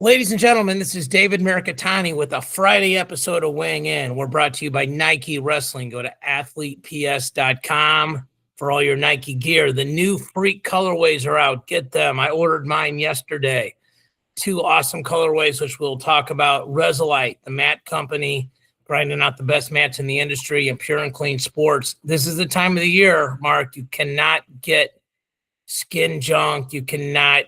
Ladies and gentlemen, this is David Mirikitani with a Friday episode of Weighing In. We're brought to you by Nike Wrestling. Go to athleteps.com for all your Nike gear. The new Freak colorways are out. Get them. I ordered mine yesterday. Two awesome colorways, which we'll talk about. Resolite, the mat company, grinding out the best mats in the industry, and Pure and Clean Sports. This is the time of the year, Mark. You cannot get skin junk. You cannot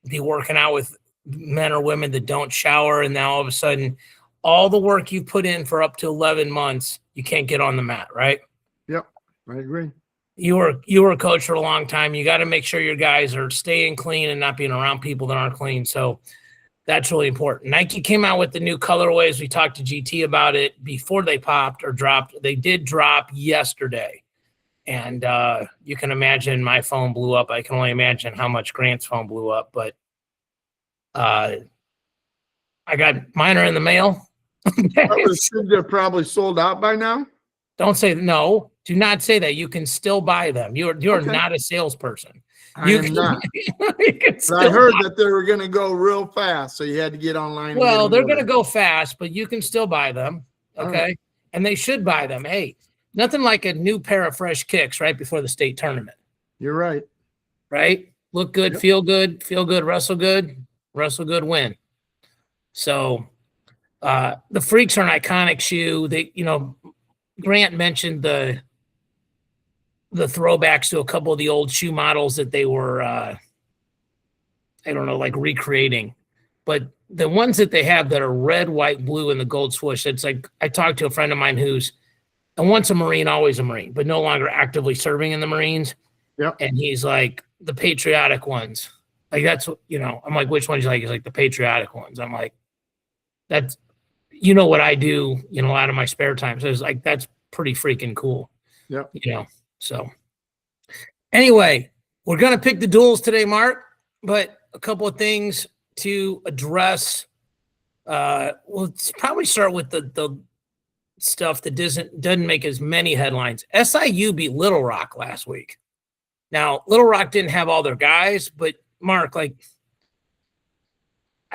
be working out with men or women that don't shower, and now all of a sudden all the work you put in for up to 11 months you can't get on the mat, right? Yep, I agree. You were a coach for a long time. You got to make sure your guys are staying clean and not being around people that aren't clean. So that's really important. Nike came out with the new colorways. We talked to GT about it before they popped or dropped. They did drop yesterday, and you can imagine my phone blew up. I can only imagine how much Grant's phone blew up, but I got mine are in the mail. They're probably sold out by now. Don't say no. Do not say that. You can still buy them. You're okay. Not a salesperson. I am not. I heard that they were going to go real fast, so you had to get online. Well, they're going to go fast, but you can still buy them. Okay, right. And they should buy them. Hey, nothing like a new pair of fresh kicks right before the state tournament. You're right. Right? Look good, yep. Feel good, wrestle good, win. So the Freaks are an iconic shoe. They, Grant mentioned the throwbacks to a couple of the old shoe models that they were, like recreating. But the ones that they have that are red, white, blue, and the gold swoosh, it's like I talked to a friend of mine who's once a Marine, always a Marine, but no longer actively serving in the Marines. Yep. And he's like, the patriotic ones. Like, that's, I'm like, which ones you like? He's like, the patriotic ones. I'm like, that's, what I do, a lot of my spare time. So it's like, that's pretty freaking cool. Yeah. So anyway, we're going to pick the duels today, Mark, but a couple of things to address. We'll probably start with the stuff that doesn't make as many headlines. SIU beat Little Rock last week. Now, Little Rock didn't have all their guys, but Mark, I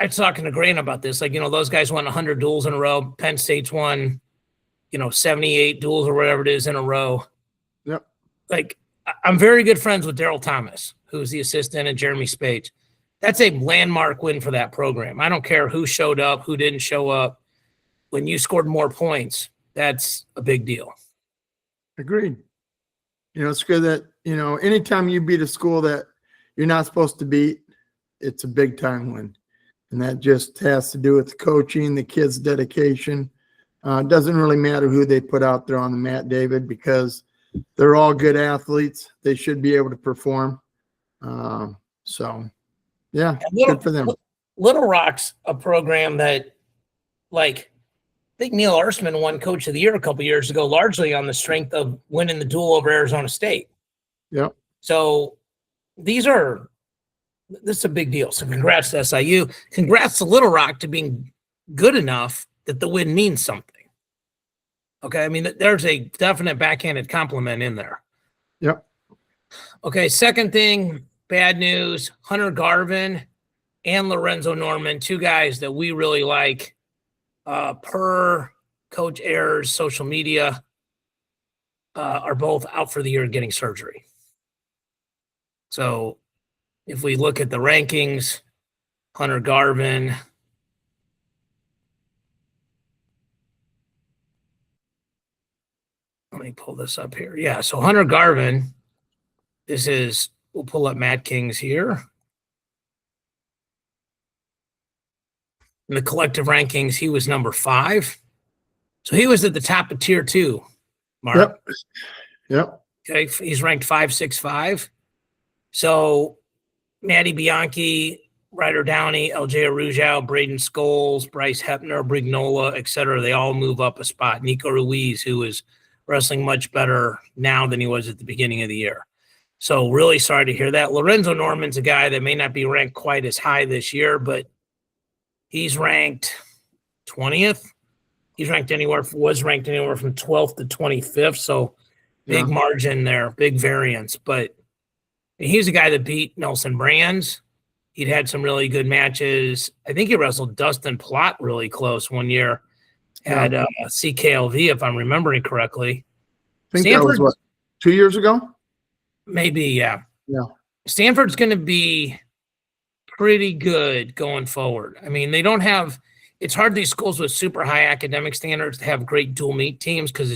was talking to Grant about this. Those guys won 100 duels in a row. Penn State's won, 78 duels or whatever it is in a row. Yep. I'm very good friends with Daryl Thomas, who's the assistant, and Jeremy Spage. That's a landmark win for that program. I don't care who showed up, who didn't show up. When you scored more points, that's a big deal. Agreed. It's good that, anytime you beat a school that you're not supposed to beat, it's a big time win. And that just has to do with the coaching, the kids' dedication. It doesn't really matter who they put out there on the mat, David, because they're all good athletes. They should be able to perform. Good for them. Little Rock's a program that, I think Neil Erstman won Coach of the Year a couple years ago, largely on the strength of winning the duel over Arizona State. Yep. So this is a big deal. So congrats to SIU. Congrats to Little Rock to being good enough that the win means something. Okay, I mean, there's a definite backhanded compliment in there. Yep. Okay, second thing, bad news. Hunter Garvin and Lorenzo Norman, two guys that we really like. Per Coach Ayers' social media, are both out for the year and getting surgery. So if we look at the rankings, Hunter Garvin, let me pull this up here. Yeah, so Hunter Garvin, we'll pull up Matt King's here. In the collective rankings, he was number 5. So he was at the top of tier 2, Mark. Yep. Okay, he's ranked 565. So Matty Bianchi, Ryder Downey, LJ Arujao, Braden Scholes, Bryce Hepner, Brignola, et cetera, they all move up a spot. Nico Ruiz, who is wrestling much better now than he was at the beginning of the year. So really sorry to hear that. Lorenzo Norman's a guy that may not be ranked quite as high this year, but he's ranked 20th. Was ranked anywhere from 12th to 25th. So big margin there, big variance. But he's a guy that beat Nelson Brands, He'd had some really good matches. I think he wrestled Dustin Plott really close one year at CKLV, if I'm remembering correctly. I think that was, what, 2 years ago? Maybe, yeah. Yeah. Stanford's going to be pretty good going forward. I mean, they don't have – it's hard these schools with super high academic standards to have great dual meet teams because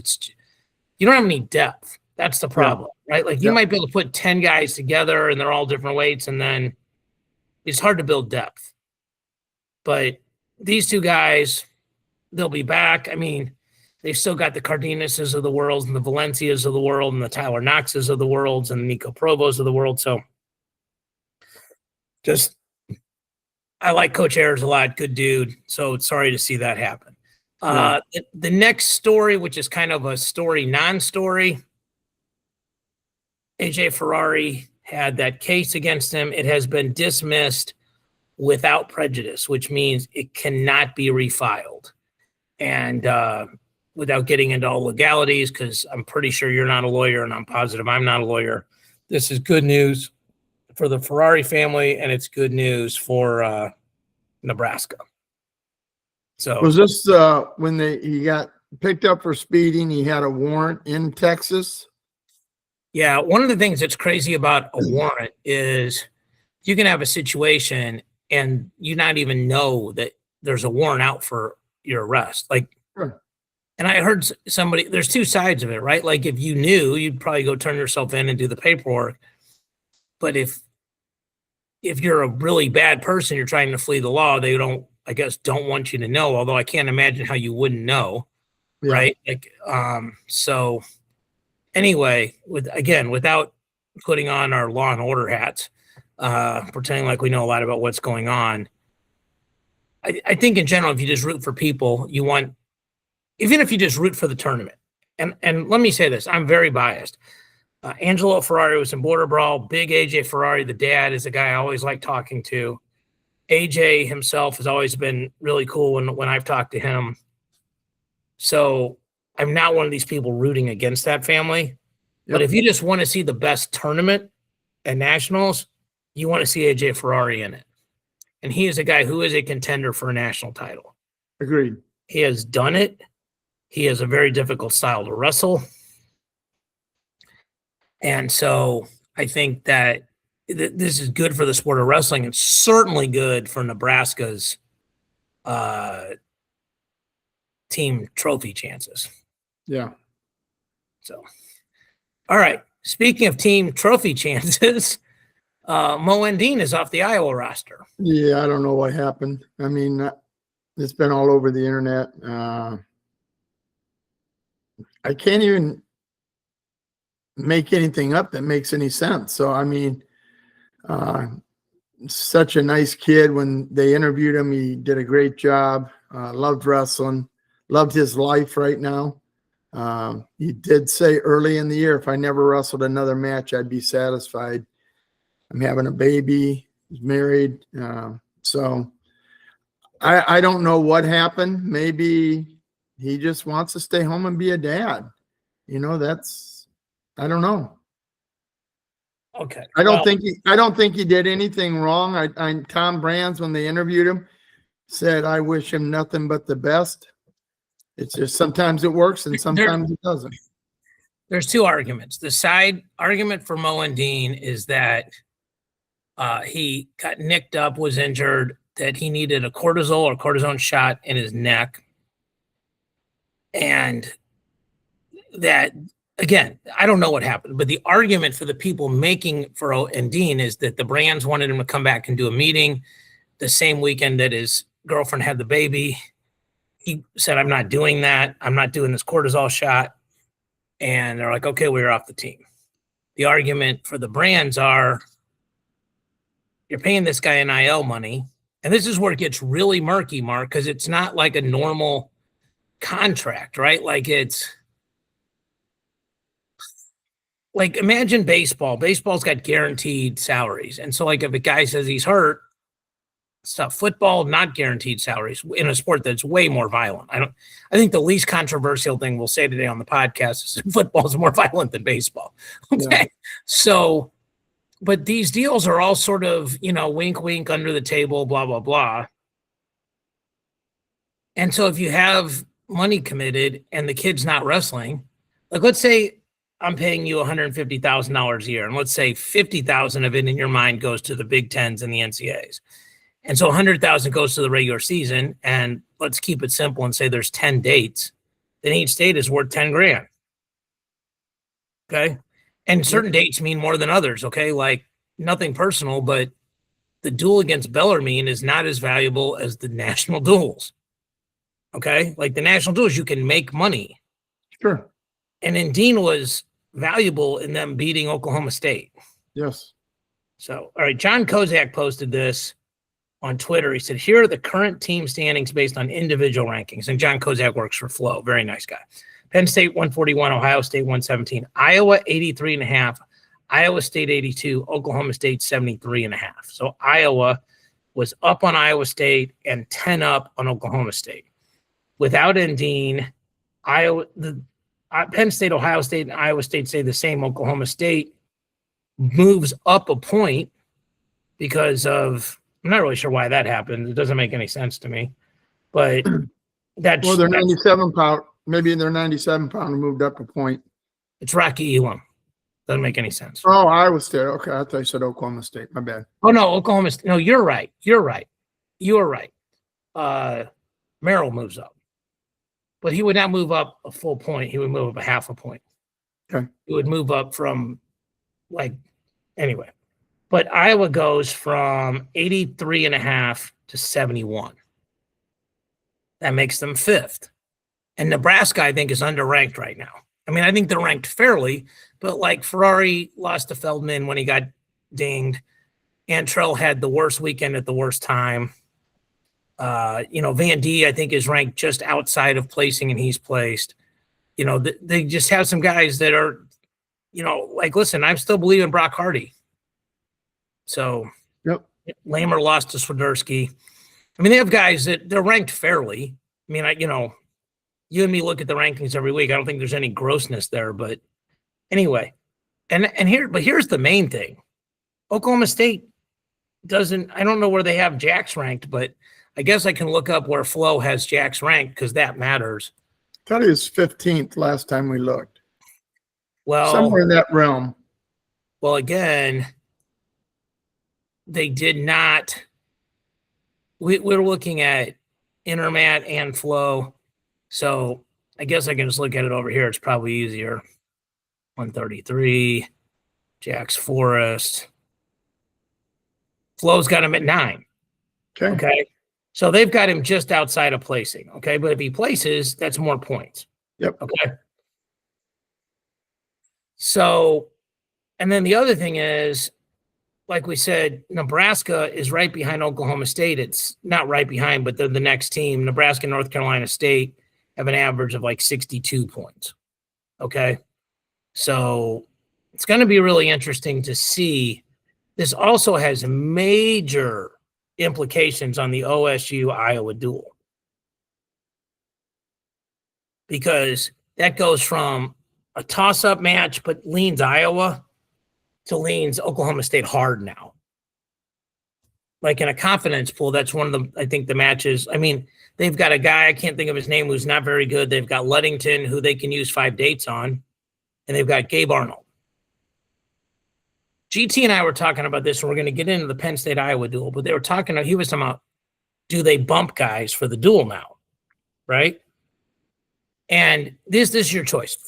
you don't have any depth. That's the problem, right? Like you might be able to put 10 guys together and they're all different weights, and then it's hard to build depth. But these two guys, they'll be back. I mean, they've still got the Cardenases of the world and the Valencias of the world and the Tyler Knoxes of the world and the Nico Provos of the world. So just I like Coach Ayers a lot. Good dude. So sorry to see that happen. The next story, which is kind of a story, non-story, AJ Ferrari had that case against him. It has been dismissed without prejudice, which means it cannot be refiled. And without getting into all legalities, because I'm pretty sure you're not a lawyer and I'm positive I'm not a lawyer, this is good news for the Ferrari family, and it's good news for Nebraska. So was this when he got picked up for speeding? He had a warrant in Texas. Yeah, one of the things that's crazy about a warrant is you can have a situation and you not even know that there's a warrant out for your arrest. Like, sure. And I heard somebody, there's two sides of it, right? Like if you knew, you'd probably go turn yourself in and do the paperwork. But if you're a really bad person, you're trying to flee the law, they don't want you to know, although I can't imagine how you wouldn't know, right? Like, so anyway, without putting on our law and order hats, pretending like we know a lot about what's going on, I think in general, if you just root for people, even if you just root for the tournament, and let me say this, I'm very biased. Angelo Ferrari was in Border Brawl. Big AJ Ferrari, the dad, is a guy I always like talking to. AJ himself has always been really cool when I've talked to him. So I'm not one of these people rooting against that family. Yep. But if you just want to see the best tournament at nationals, you want to see AJ Ferrari in it. And he is a guy who is a contender for a national title. Agreed. He has done it. He has a very difficult style to wrestle. And so I think that this is good for the sport of wrestling. It's certainly good for Nebraska's team trophy chances. Yeah. So, all right. Speaking of team trophy chances, Mo Endene is off the Iowa roster. Yeah, I don't know what happened. I mean, it's been all over the internet. I can't even make anything up that makes any sense. So, I mean, such a nice kid. When they interviewed him, he did a great job. Loved wrestling, loved his life right now. He did say early in the year, if I never wrestled another match, I'd be satisfied. I'm having a baby, he's married. So I don't know what happened. Maybe he just wants to stay home and be a dad. I don't know. Okay. I don't think he did anything wrong. Tom Brands, when they interviewed him, said, I wish him nothing but the best. It's just sometimes it works and sometimes it doesn't. There's two arguments. The side argument for Mo Endene is that he got nicked up, was injured, that he needed a cortisol or cortisone shot in his neck. And that, again, I don't know what happened, but the argument for the people making for Endene is that the Brands wanted him to come back and do a meeting the same weekend that his girlfriend had the baby. He said, I'm not doing that. I'm not doing this cortisol shot. And they're like, okay, we're off the team. The argument for the Brands are, you're paying this guy NIL money. And this is where it gets really murky, Mark, because it's not like a normal contract, right? Like imagine baseball. Baseball's got guaranteed salaries. And so like if a guy says he's hurt, stuff. Football, not guaranteed salaries in a sport that's way more violent. I think the least controversial thing we'll say today on the podcast is football is more violent than baseball. Okay. Yeah. So but these deals are all sort of, wink, wink, under the table, blah, blah, blah. And so if you have money committed and the kid's not wrestling, like let's say I'm paying you $150,000 a year, and let's say 50,000 of it in your mind goes to the Big Tens and the NCAAs. And so 100,000 goes to the regular season, and let's keep it simple and say there's 10 dates, then each date is worth 10 grand. Okay. And certain dates mean more than others. Okay. Like nothing personal, but the duel against Bellarmine is not as valuable as the national duels. Okay. Like the national duels, you can make money. Sure. And Endene was valuable in them beating Oklahoma State. Yes. So, all right. John Kozak posted this on Twitter. He said, here are the current team standings based on individual rankings. And John Kozak works for Flow. Very nice guy. Penn State 141, Ohio State 117, Iowa 83.5, Iowa State 82, Oklahoma State 73.5. So Iowa was up on Iowa State and 10 up on Oklahoma State. Without Endene, Penn State, Ohio State, and Iowa State stay the same. Oklahoma State moves up a point because of, I'm not really sure why that happened. It doesn't make any sense to me. But that's well, they're 97 pound. Maybe they're 97 pound moved up a point. It's Rocky Elam. Doesn't make any sense. Oh, Iowa State. Okay, I thought you said Oklahoma State. My bad. Oh no, Oklahoma State. No, you're right. You're right. You are right. Merrill moves up, but he would not move up a full point. He would move up a half a point. Okay. He would move up from anyway. But Iowa goes from 83.5 to 71. That makes them fifth. And Nebraska, I think, is underranked right now. I mean, I think they're ranked fairly, but like Ferrari lost to Feldman when he got dinged. Antrell had the worst weekend at the worst time. Van D, I think, is ranked just outside of placing, and he's placed. They just have some guys that are, listen, I still believe in Brock Hardy. So, yep. Lamer lost to Swiderski. I mean, they have guys that they're ranked fairly. I mean, you and me look at the rankings every week. I don't think there's any grossness there, but anyway, here's the main thing. Oklahoma State I don't know where they have Jax ranked, but I guess I can look up where Flo has Jax ranked because that matters. I thought he was 15th last time we looked. Well, somewhere in that realm. Well, again, they did not. We're looking at Intermat and Flo. So I guess I can just look at it over here. It's probably easier. 133, Jax Forrest. Flo's got him at 9. Okay. So they've got him just outside of placing. Okay. But if he places, that's more points. Yep. Okay. So, and then the other thing is, like we said, Nebraska is right behind Oklahoma State. It's not right behind, but they're the next team. Nebraska and North Carolina State have an average of like 62 points. Okay. So it's going to be really interesting to see. This also has major implications on the OSU Iowa duel, because that goes from a toss-up match, but leans Iowa, to leans Oklahoma State hard now. Like in a confidence pool, that's one of the, I think, the matches. I mean, they've got a guy, I can't think of his name, who's not very good. They've got Ludington, who they can use 5 dates on, and they've got Gabe Arnold. GT and I were talking about this, and we're going to get into the Penn State-Iowa duel, but he was talking about, do they bump guys for the duel now, right? And this is your choice.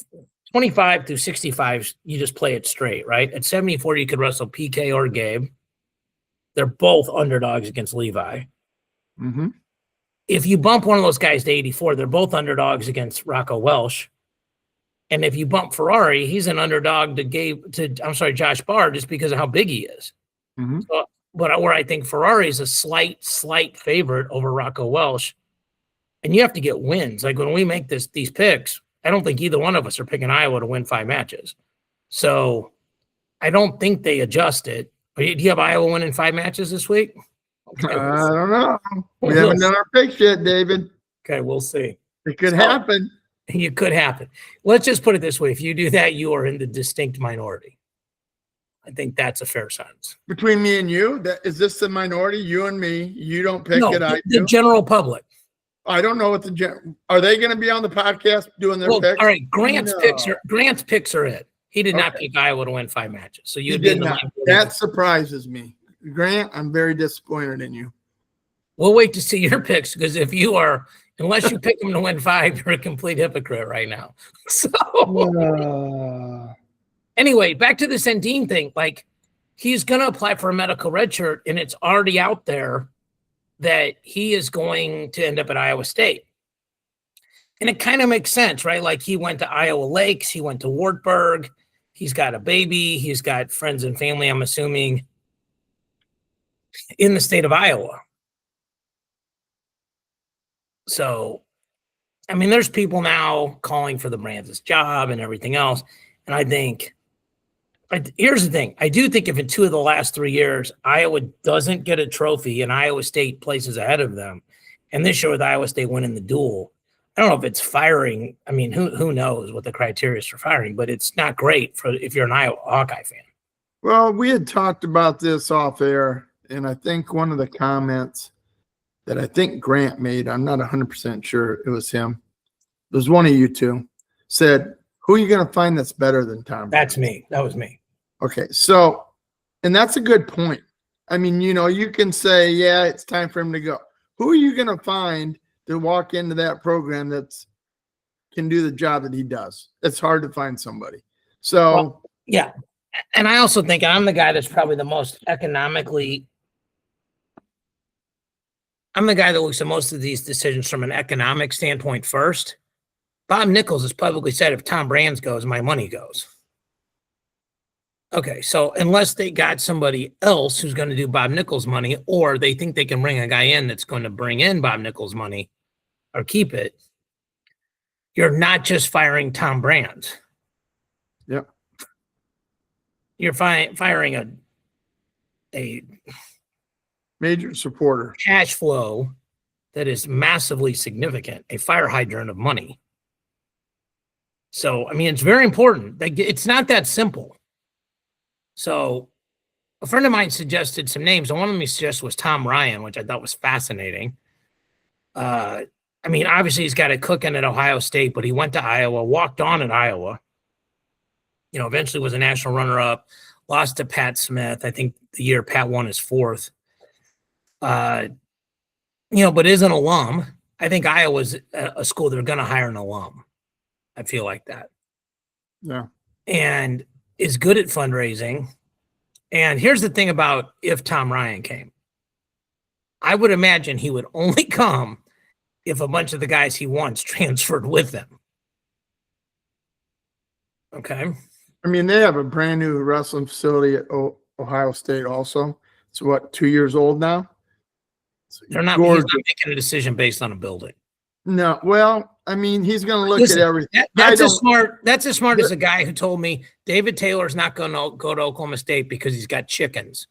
25 through 65, you just play it straight, right? At 74, you could wrestle PK or Gabe. They're both underdogs against Levi. Mm-hmm. If you bump one of those guys to 84, they're both underdogs against Rocco Welsh. And if you bump Ferrari, he's an underdog to Josh Barr, just because of how big he is. Mm-hmm. So, but where I think Ferrari is a slight favorite over Rocco Welsh, and you have to get wins. Like when we make these picks, I don't think either one of us are picking Iowa to win 5 matches. So I don't think they adjust it. Do you have Iowa winning 5 matches this week? Okay, I don't know. We haven't done our picks yet, David. Okay, we'll see. It could happen. It could happen. Let's just put it this way. If you do that, you are in the distinct minority. I think that's a fair sentence. Between me and you, is this the minority? You and me, you don't pick it, I the do. general public. I don't know what are they going to be on the podcast doing their picks? All right, Grant's picks are it. He did not pick Iowa to win 5 matches. So you did not. That surprises me. Grant, I'm very disappointed in you. We'll wait to see your picks, because if you are, unless you pick them to win 5, you're a complete hypocrite right now. So anyway, back to this Endene thing. Like, he's going to apply for a medical redshirt, and it's already out there that he is going to end up at Iowa State. And it kind of makes sense, right? Like, he went to Iowa Lakes, he went to Wartburg, he's got a baby, he's got friends and family, I'm assuming, in the state of Iowa. So, I mean, there's people now calling for the Brands' job and everything else. And I think, here's the thing. I do think if in 2 of the last 3 years, Iowa doesn't get a trophy and Iowa State places ahead of them, and this year with Iowa State winning the duel, I don't know if it's firing. I mean, who knows what the criteria is for firing, but it's not great for if you're an Iowa Hawkeye fan. Well, we had talked about this off air, and I think one of the comments that I think Grant made, I'm not 100% sure it was him, it was one of you two, said, who are you going to find that's better than Tom? That's me. That was me. Okay, so, and that's a good point. I mean, you can say, yeah, it's time for him to go. Who are you going to find to walk into that program that's can do the job that he does? It's hard to find somebody. So, well, yeah. And I also think I'm the guy that's probably the most economically, I'm the guy that looks at most of these decisions from an economic standpoint first. Bob Nichols has publicly said, if Tom Brands goes, my money goes. Okay, so unless they got somebody else who's going to do Bob Nichols' money, or they think they can bring a guy in that's going to bring in Bob Nichols' money or keep it, you're not just firing Tom Brands. Yep. You're firing a major supporter, cash flow that is massively significant, a fire hydrant of money. So, I mean, it's very important. It's not that simple. So, a friend of mine suggested some names, and one of them he suggested was Tom Ryan, which I thought was fascinating. I mean, obviously he's got a cooking at Ohio State, but he went to Iowa, walked on at Iowa. Eventually was a national runner-up, lost to Pat Smith. I think the year Pat won his 4th. But is an alum. I think Iowa's a school they're going to hire an alum. I feel like that. Yeah. And is good at fundraising. And here's the thing about if Tom Ryan came. I would imagine he would only come if a bunch of the guys he wants transferred with them. Okay. I mean, they have a brand new wrestling facility at Ohio State also. It's 2 years old now? He's not making a decision based on a building. No, well, I mean, he's going to look at everything. That's as smart as a guy who told me David Taylor's not going to go to Oklahoma State because he's got chickens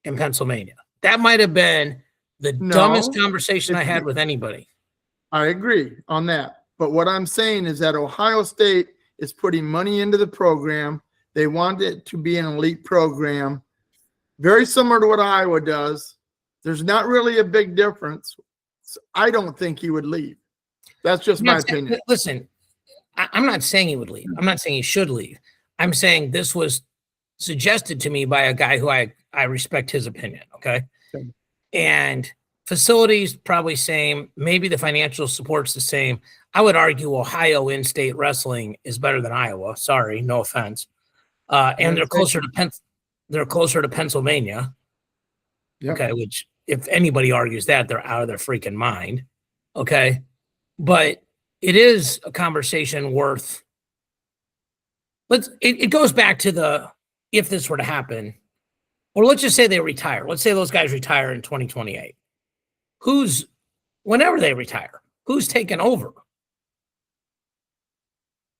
in Pennsylvania. That might have been the dumbest conversation I had with anybody. I agree on that. But what I'm saying is that Ohio State is putting money into the program. They want it to be an elite program, very similar to what Iowa does. There's not really a big difference. I don't think he would leave. That's just my opinion. Listen, I'm not saying he would leave. I'm not saying he should leave. I'm saying this was suggested to me by a guy who I respect his opinion. Okay. And facilities probably same. Maybe the financial support's the same. I would argue Ohio in-state wrestling is better than Iowa. Sorry, no offense. And they're closer to Pennsylvania. Yep. Okay, which if anybody argues that, they're out of their freaking mind. Okay. But it is a conversation worth. It goes back to if this were to happen, or let's just say they retire. Let's say those guys retire in 2028. Whenever they retire, who's taking over?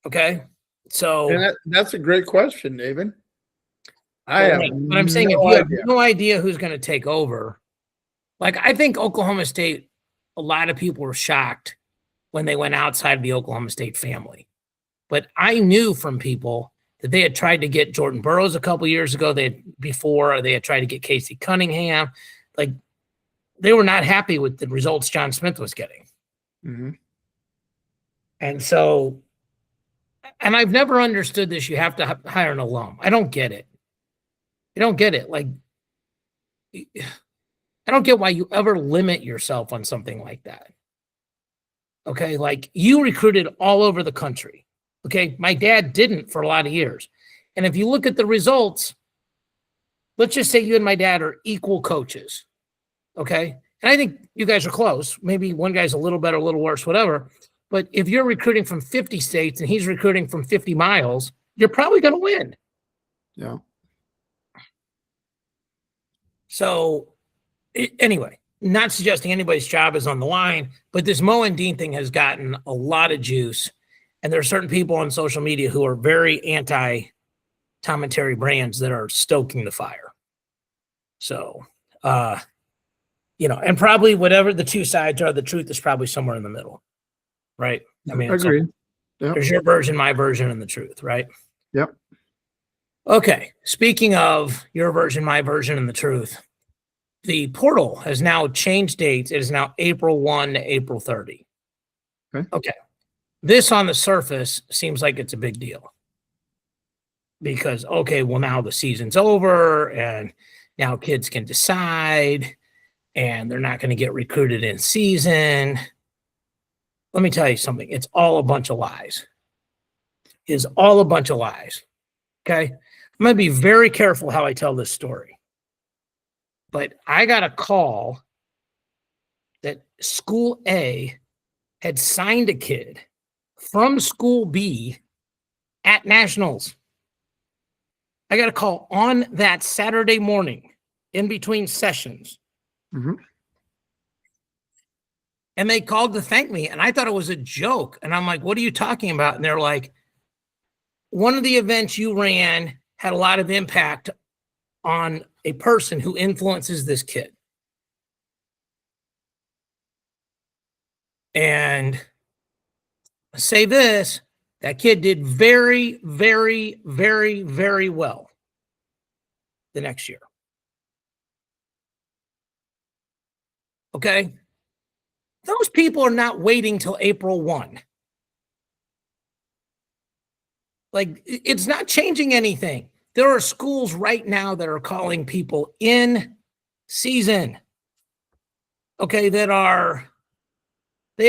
Okay. So that's a great question, David. But I'm saying if you have no idea who's going to take over, like I think Oklahoma State, a lot of people were shocked when they went outside of the Oklahoma State family. But I knew from people that they had tried to get Jordan Burroughs a couple years ago. They had tried to get Casey Cunningham. Like, they were not happy with the results John Smith was getting. Mm-hmm. And so, and I've never understood this. You have to hire an alum. I don't get it. I don't get it. Like, I don't get why you ever limit yourself on something like that. Okay. Like, you recruited all over the country. Okay. My dad didn't for a lot of years. And if you look at the results, let's just say you and my dad are equal coaches. Okay. And I think you guys are close. Maybe one guy's a little better, a little worse, whatever. But if you're recruiting from 50 states and he's recruiting from 50 miles, you're probably going to win. Yeah. So anyway, not suggesting anybody's job is on the line, but this Mo and Dean thing has gotten a lot of juice. And there are certain people on social media who are very anti-Tom and Terry brands that are stoking the fire. So, and probably whatever the two sides are, the truth is probably somewhere in the middle, right? I mean, agreed. Yep. There's your version, my version, and the truth, right? Yep. Okay. Speaking of your version, my version, and the truth, the portal has now changed dates. It is now April 1 to April 30. Okay. This on the surface seems like it's a big deal because, okay, well, now the season's over and now kids can decide and they're not going to get recruited in season. Let me tell you something. It's all a bunch of lies. It's all a bunch of lies. Okay. I'm going to be very careful how I tell this story. But I got a call that school A had signed a kid from school B at nationals. I got a call on that Saturday morning in between sessions. Mm-hmm. And they called to thank me. And I thought it was a joke. And I'm like, what are you talking about? And they're like, one of the events you ran had a lot of impact on a person who influences this kid. And say this, that kid did very, very, very, very well the next year. Okay? Those people are not waiting till April 1. Like, it's not changing anything. There are schools right now that are calling people in season. Okay, they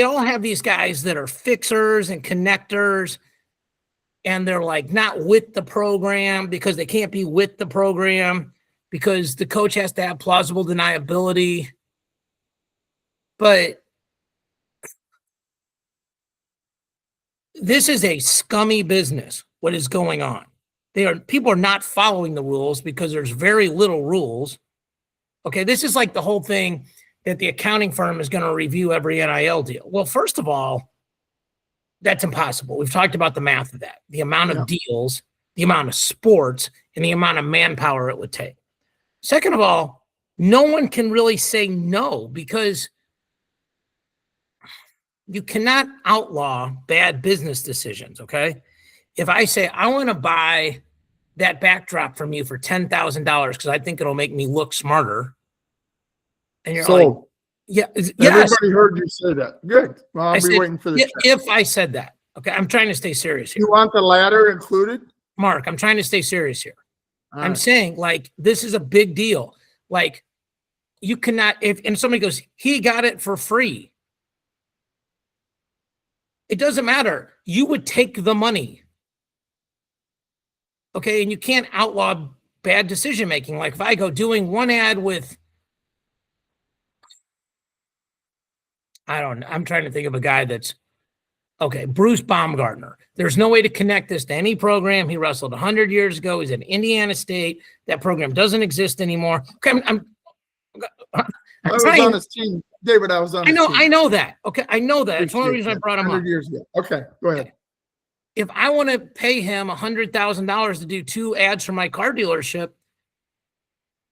all have these guys that are fixers and connectors, and they're like not with the program because they can't be with the program because the coach has to have plausible deniability. But this is a scummy business, what is going on. People are not following the rules because there's very little rules. Okay, this is like the whole thing that the accounting firm is going to review every NIL deal. Well, first of all, that's impossible. We've talked about the math of that, the amount of deals, the amount of sports, and the amount of manpower it would take. Second of all, no one can really say no because you cannot outlaw bad business decisions, okay? If I say, I want to buy that backdrop from you for $10,000 because I think it'll make me look smarter. And you're like, yeah, yes. Everybody heard you say that. Good. Well, I'll be waiting for the check. If I said that. Okay, I'm trying to stay serious here. You want the latter included? Mark, I'm trying to stay serious here. All I'm right. saying, like, this is a big deal. Like, you cannot, and somebody goes, he got it for free. It doesn't matter. You would take the money. Okay, and you can't outlaw bad decision-making. Like, if I go doing one ad with, I don't know, I'm trying to think of a guy that's, okay, Bruce Baumgartner. There's no way to connect this to any program. He wrestled 100 years ago. He's at Indiana State. That program doesn't exist anymore. Okay, I was on his team, David. I was on his team. I know that. Okay, I know that. It's one of the reasons I brought him up. 100 years ago. Okay, go ahead. Okay. If I want to pay him $100,000 to do 2 ads for my car dealership,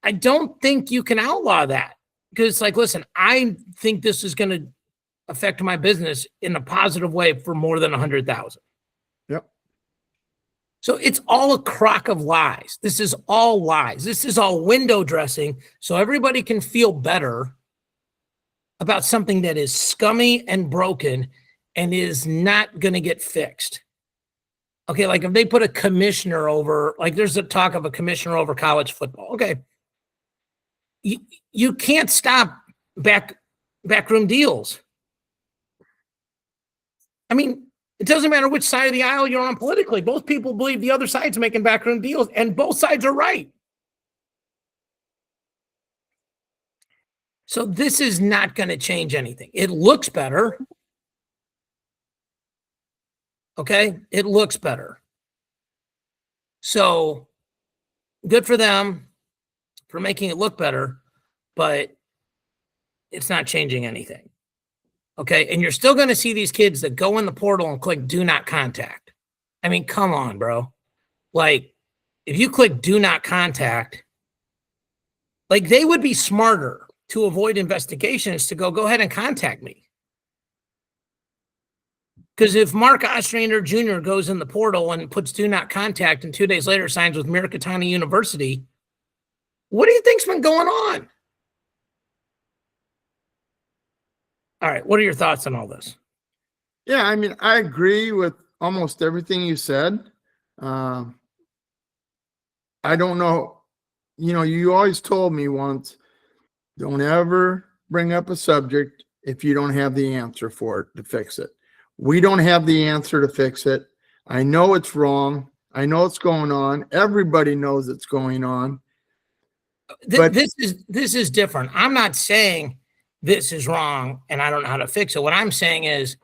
I don't think you can outlaw that because it's like, listen, I think this is going to affect my business in a positive way for more than 100,000. Yep. So it's all a crock of lies. This is all lies. This is all window dressing so everybody can feel better about something that is scummy and broken and is not going to get fixed. Okay, like if they put a commissioner over, like there's a talk of a commissioner over college football. Okay, you can't stop backroom deals. I mean, it doesn't matter which side of the aisle you're on politically. Both people believe the other side's making backroom deals, and both sides are right. So this is not going to change anything. It looks better. Okay, it looks better. So good for them for making it look better, but it's not changing anything. Okay, and you're still going to see these kids that go in the portal and click do not contact. I mean, come on, bro. Like, if you click do not contact, like they would be smarter to avoid investigations to go ahead and contact me. Because if Mark Ostrander Jr. goes in the portal and puts do not contact and 2 days later signs with Mirikitani University, what do you think's been going on? All right, what are your thoughts on all this? Yeah, I mean, I agree with almost everything you said. I don't know. You know, you always told me once, don't ever bring up a subject if you don't have the answer for it to fix it. We don't have the answer to fix it. I know it's wrong. I know it's going on. Everybody knows it's going on. But This is different. I'm not saying this is wrong and I don't know how to fix it. What I'm saying is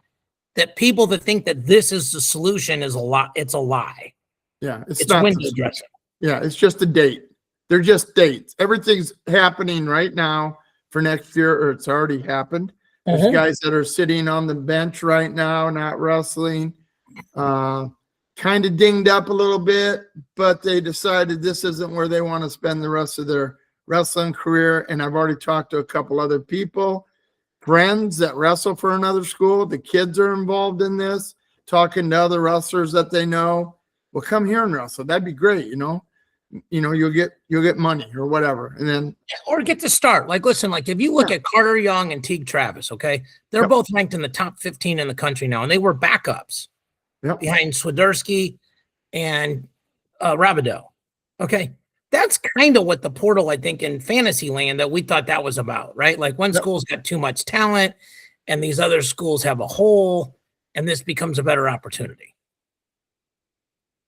that people that think that this is the solution is a lie. It's a lie. Yeah, it's not window dressing. Yeah, it's just a date. They're just dates. Everything's happening right now for next year, or it's already happened. There's guys that are sitting on the bench right now, not wrestling, kind of dinged up a little bit, but they decided this isn't where they want to spend the rest of their wrestling career. And I've already talked to a couple other people, friends that wrestle for another school. The kids are involved in this, talking to other wrestlers that they know. Well, come here and wrestle. That'd be great, you know. You'll get money or whatever, and then or get to start. Like, listen, like if you look at Carter Young and Teague Travis, okay, they're both ranked in the top 15 in the country now, and they were backups behind Swiderski and Rabideau. Okay, that's kind of what the portal, I think, in fantasy land that we thought that was about, right? Like one school's got too much talent, and these other schools have a hole, and this becomes a better opportunity.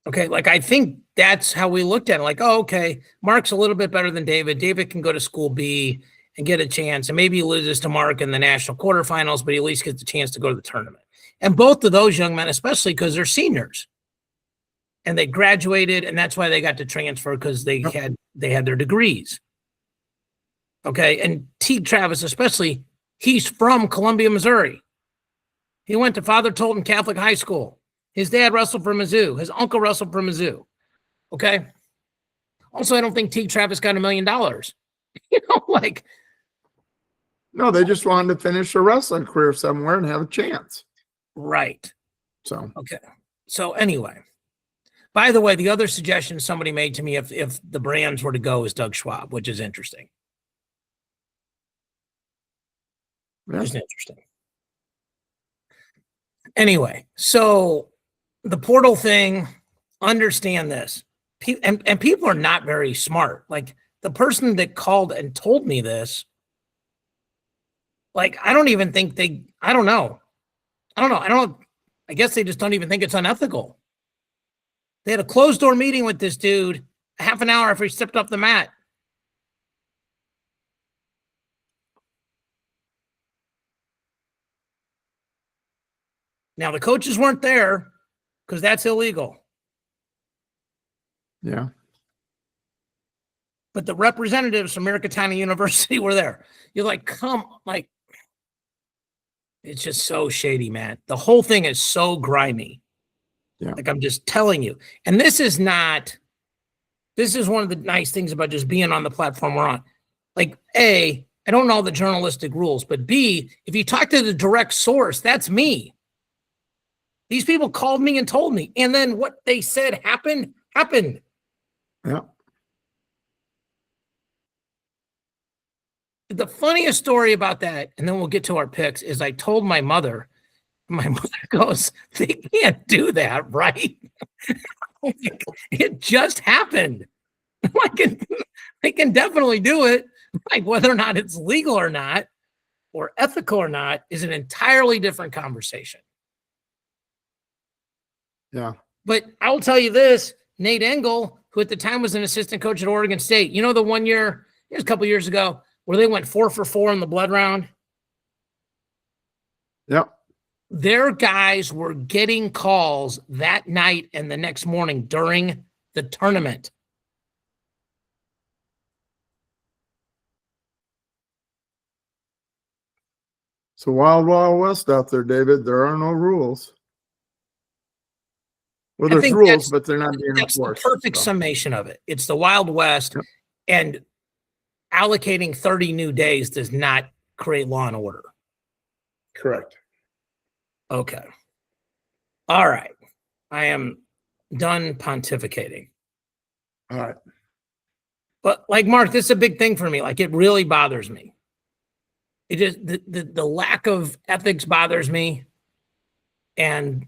Okay, like I think that's how we looked at it. Like, oh, okay, Mark's a little bit better than David. David can go to school B and get a chance, and maybe he loses to Mark in the national quarterfinals, but he at least gets the chance to go to the tournament. And both of those young men, especially because they're seniors, and they graduated, and that's why they got to transfer because they had their degrees. Okay, and Teague Travis, especially, he's from Columbia, Missouri. He went to Father Tolton Catholic High School. His dad wrestled for Mizzou. His uncle wrestled for Mizzou. Okay. Also, I don't think Teague Travis got $1 million. Like. No, they just wanted to finish a wrestling career somewhere and have a chance. Right. So. Okay. So anyway, by the way, the other suggestion somebody made to me if the brands were to go is Doug Schwab, which is interesting. Yeah. Just interesting. Anyway, so the portal thing, understand this. And people are not very smart. Like the person that called and told me this, like, I don't even think I don't know. I guess they just don't even think it's unethical. They had a closed door meeting with this dude a half an hour after he stepped off the mat. Now the coaches weren't there because that's illegal. Yeah. But the representatives from Mirikitani University were there. You're like, it's just so shady, man. The whole thing is so grimy. Yeah. Like I'm just telling you. And this is one of the nice things about just being on the platform we're on. Like, A, I don't know all the journalistic rules, but B, if you talk to the direct source, that's me. These people called me and told me. And then what they said happened. Yeah. The funniest story about that, and then we'll get to our picks, is I told my mother. My mother goes, they can't do that, right? It just happened. Like, they can definitely do it. Like, whether or not it's legal or not, or ethical or not, is an entirely different conversation. Yeah. But I'll tell you this, Nate Engel, who at the time was an assistant coach at Oregon State, you know, the one year, it was a couple years ago, where they went 4 for 4 in the blood round? Yep. Their guys were getting calls that night and the next morning during the tournament. So wild, wild west out there, David. There are no rules. Well, there's rules, but they're not being enforced. That's the perfect summation of it. It's the Wild West, yep. And allocating 30 new days does not create law and order. Correct. Okay. All right. I am done pontificating. All right. But like, Mark, this is a big thing for me. Like, it really bothers me. It is the lack of ethics bothers me, and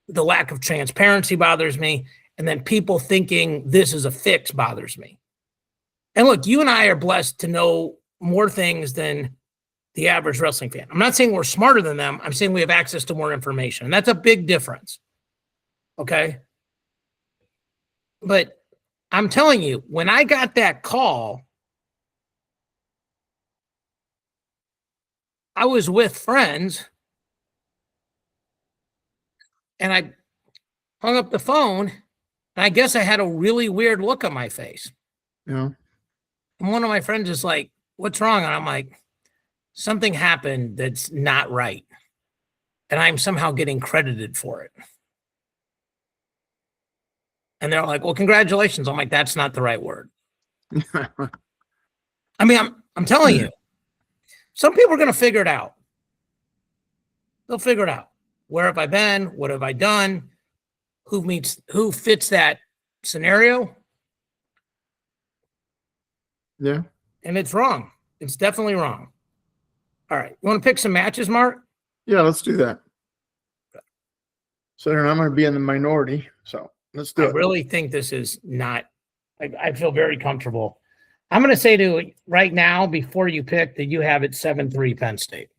the lack of transparency bothers me. And then people thinking this is a fix bothers me. And look, you and I are blessed to know more things than the average wrestling fan. I'm not saying we're smarter than them. I'm saying we have access to more information. And that's a big difference. Okay. But I'm telling you, when I got that call, I was with friends and I hung up the phone, and I guess I had a really weird look on my face. Yeah. And one of my friends is like, "What's wrong?" And I'm like, "Something happened that's not right. And I'm somehow getting credited for it." And they're like, "Well, congratulations." I'm like, "That's not the right word." I mean, I'm telling you, some people are going to figure it out. They'll figure it out. Where have I been? What have I done? Who fits that scenario? Yeah. And it's wrong. It's definitely wrong. All right. You want to pick some matches, Mark? Yeah, let's do that. So I'm going to be in the minority. So let's do it. I really think this is not, I feel very comfortable. I'm going to say to right now, before you pick, that you have it 7-3 Penn State.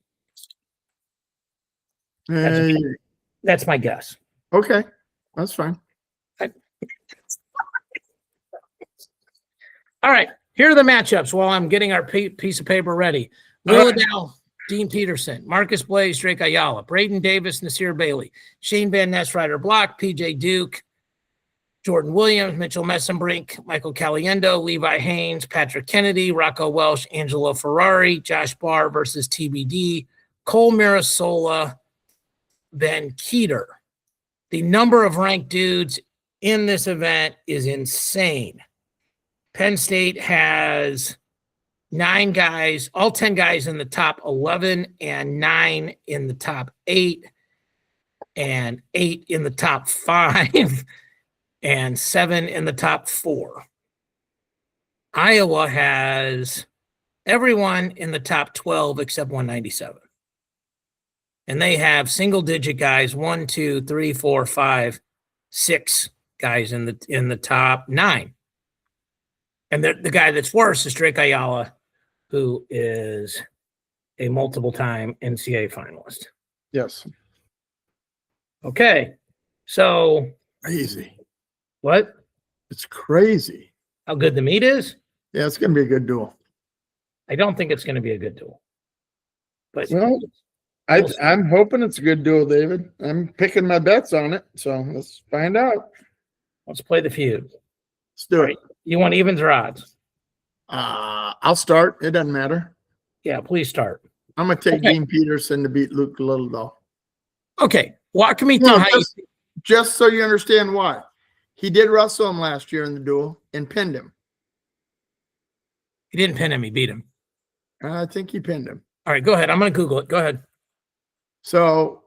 That's my guess. Okay. That's fine. All right. Here are the matchups while I'm getting our piece of paper ready. Will Liddell, Dean Peterson, Marcus Blaze, Drake Ayala, Braden Davis, Nasir Bailey, Shane Van Ness, Ryder Block, PJ Duke, Jordan Williams, Mitchell Messenbrink, Michael Caliendo, Levi Haynes, Patrick Kennedy, Rocco Welsh, Angelo Ferrari, Josh Barr versus TBD, Cole Mirasola, Ben Keeter. The number of ranked dudes in this event is insane. Penn State has 9 guys, all 10 guys in the top 11 and 9 in the top 8 and 8 in the top 5 and 7 in the top 4. Iowa has everyone in the top 12 except 197. And they have single-digit guys, 1, 2, 3, 4, 5, 6 guys in the top 9. And the guy that's worse is Drake Ayala, who is a multiple-time NCAA finalist. Yes. Okay. So. Crazy. What? It's crazy. How good the meat is? Yeah, it's going to be a good duel. I don't think it's going to be a good duel. But well, I'm hoping it's a good duel, David. I'm picking my bets on it. So let's find out. Let's play the feud. Let's do it. You want evens or odds? I'll start. It doesn't matter. Yeah, please start. I'm going to take Dean Peterson to beat Luke Littledoll. Okay. Walk me through just so you understand why. He did wrestle him last year in the duel and pinned him. He didn't pin him. He beat him. I think he pinned him. All right, go ahead. I'm going to Google it. Go ahead. So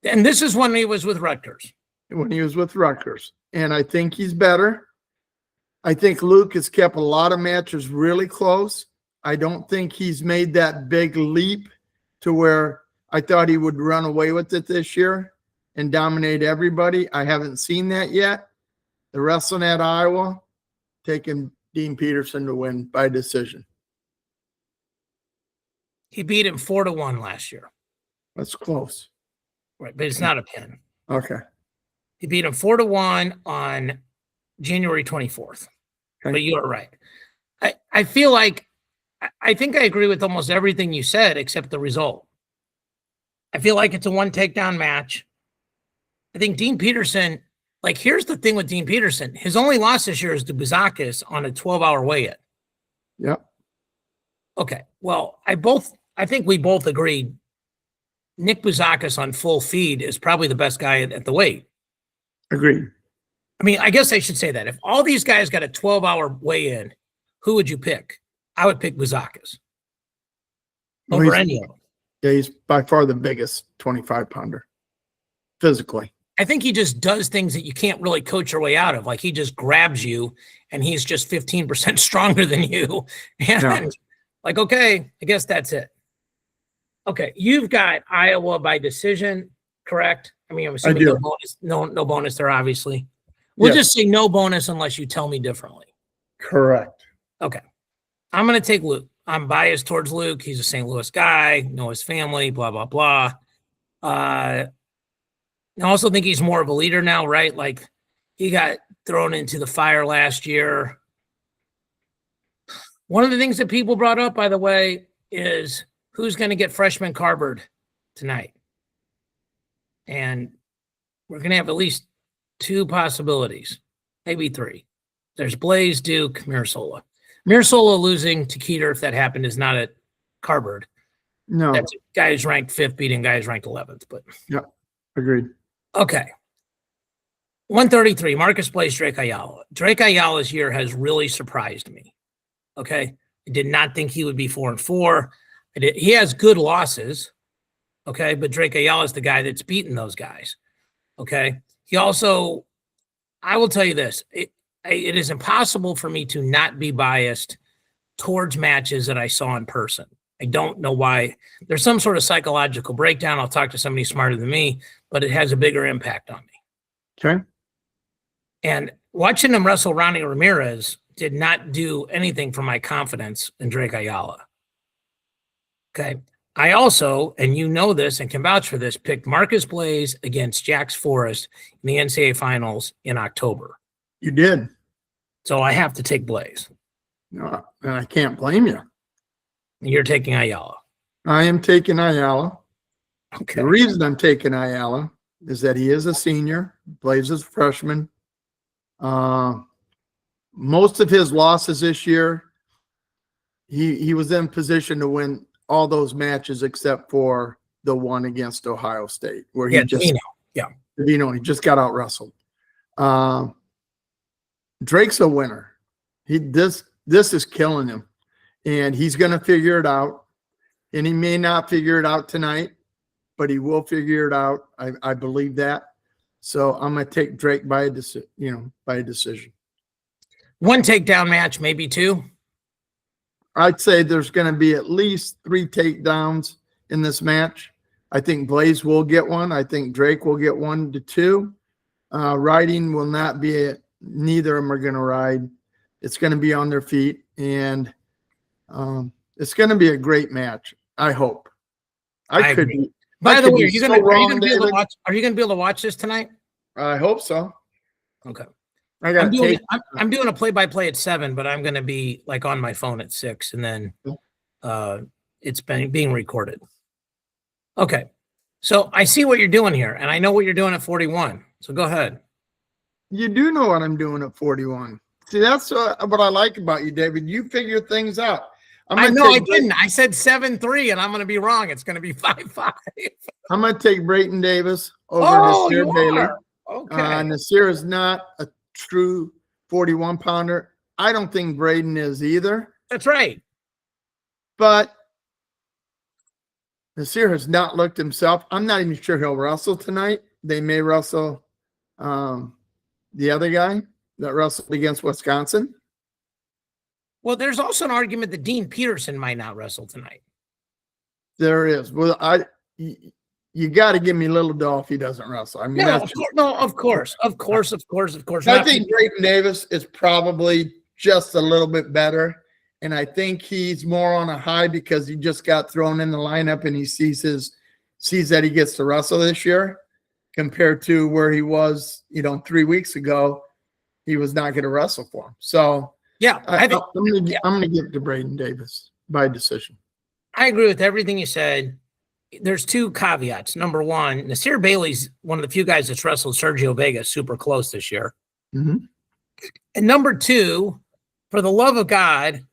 And this is when he was with Rutgers. When he was with Rutgers. And I think he's better. I think Luke has kept a lot of matches really close. I don't think he's made that big leap to where I thought he would run away with it this year and dominate everybody. I haven't seen that yet. The wrestling at Iowa, taking Dean Peterson to win by decision. He beat him 4-1 last year. That's close. Right, but it's not a pin. Okay. He beat him 4-1 on January 24th. Okay. But you're right. I feel like I think I agree with almost everything you said except the result. I feel like it's a one takedown match. I think Dean Peterson, like, here's the thing with Dean Peterson. His only loss this year is to Buzakis on a 12-hour weigh-in. Yep. Okay. Well, I think we both agreed Nick Buzakis on full feed is probably the best guy at the weight. Agreed. I mean, I guess I should say that. If all these guys got a 12-hour weigh-in, who would you pick? I would pick Buzakis over any of them. Yeah, he's by far the biggest 25-pounder physically. I think he just does things that you can't really coach your way out of. Like, he just grabs you, and he's just 15% stronger than you. And like, okay, I guess that's it. Okay, you've got Iowa by decision, correct? I mean, I'm assuming no bonus there, obviously. We'll just say no bonus unless you tell me differently. Correct. Okay. I'm going to take Luke. I'm biased towards Luke. He's a St. Louis guy, know his family, blah, blah, blah. I also think he's more of a leader now, right? Like, he got thrown into the fire last year. One of the things that people brought up, by the way, is who's going to get freshman Carbard tonight. And we're going to have at least two possibilities, maybe three. There's Blaze, Duke, Mirasola. Mirasola losing to Keeter, if that happened, is not a Carbard. No. That's a guy who's ranked 5th beating guy who's ranked 11th. But yeah, agreed. Okay. 133, Marcus Blaze, Drake Ayala. Drake Ayala's year has really surprised me. Okay. I did not think he would be 4-4. He has good losses. Okay. But Drake Ayala is the guy that's beaten those guys. Okay. He also, I will tell you this, it is impossible for me to not be biased towards matches that I saw in person. I don't know why. There's some sort of psychological breakdown. I'll talk to somebody smarter than me, but it has a bigger impact on me. Okay. And watching him wrestle Ronnie Ramirez did not do anything for my confidence in Drake Ayala. Okay. I also, and you know this and can vouch for this, picked Marcus Blaze against Jax Forrest in the NCAA finals in October. You did. So I have to take Blaze. No, and I can't blame you. You're taking Ayala. I am taking Ayala. Okay. The reason I'm taking Ayala is that he is a senior, Blaze is a freshman. Most of his losses this year, he was in position to win all those matches except for the one against Ohio State, where he he just got out wrestled. Drake's a winner. This is killing him, and he's going to figure it out. And he may not figure it out tonight, but he will figure it out. I believe that. So I'm going to take Drake by a decision. One takedown match, maybe two. I'd say there's going to be at least 3 takedowns in this match. I think Blaze will get one. I think Drake will get 1 to 2. Riding will not be neither of them are going to ride. It's going to be on their feet, and it's going to be a great match. I hope. I could be. By the way, are you going to be able to watch this tonight? I hope so. Okay. I'm doing a play-by-play at 7, but I'm going to be like on my phone at 6, and then it's being recorded. Okay. So I see what you're doing here, and I know what you're doing at 41. So go ahead. You do know what I'm doing at 41. See, that's what I like about you, David. You figure things out. I didn't. I said 7-3, and I'm going to be wrong. It's going to be 5-5. I'm going to take Brayton Davis over Nasir Bailey. Okay. Nasir is not a true 41-pounder. I don't think Braden is either. That's right. But Nasir has not looked himself. I'm not even sure he'll wrestle tonight. They may wrestle the other guy that wrestled against Wisconsin. Well, there's also an argument that Dean Peterson might not wrestle tonight. There is. Well, you got to give me Little Doll if he doesn't wrestle. I mean, of course. I think Brayden Davis is probably just a little bit better. And I think he's more on a high because he just got thrown in the lineup and he sees that he gets to wrestle this year compared to where he was, 3 weeks ago. He was not going to wrestle for him. So yeah, I'm going to give it to Brayden Davis by decision. I agree with everything you said. There's two caveats. Number one, Nasir Bailey's one of the few guys that's wrestled Sergio Vega super close this year. Mm-hmm. And number two, for the love of God,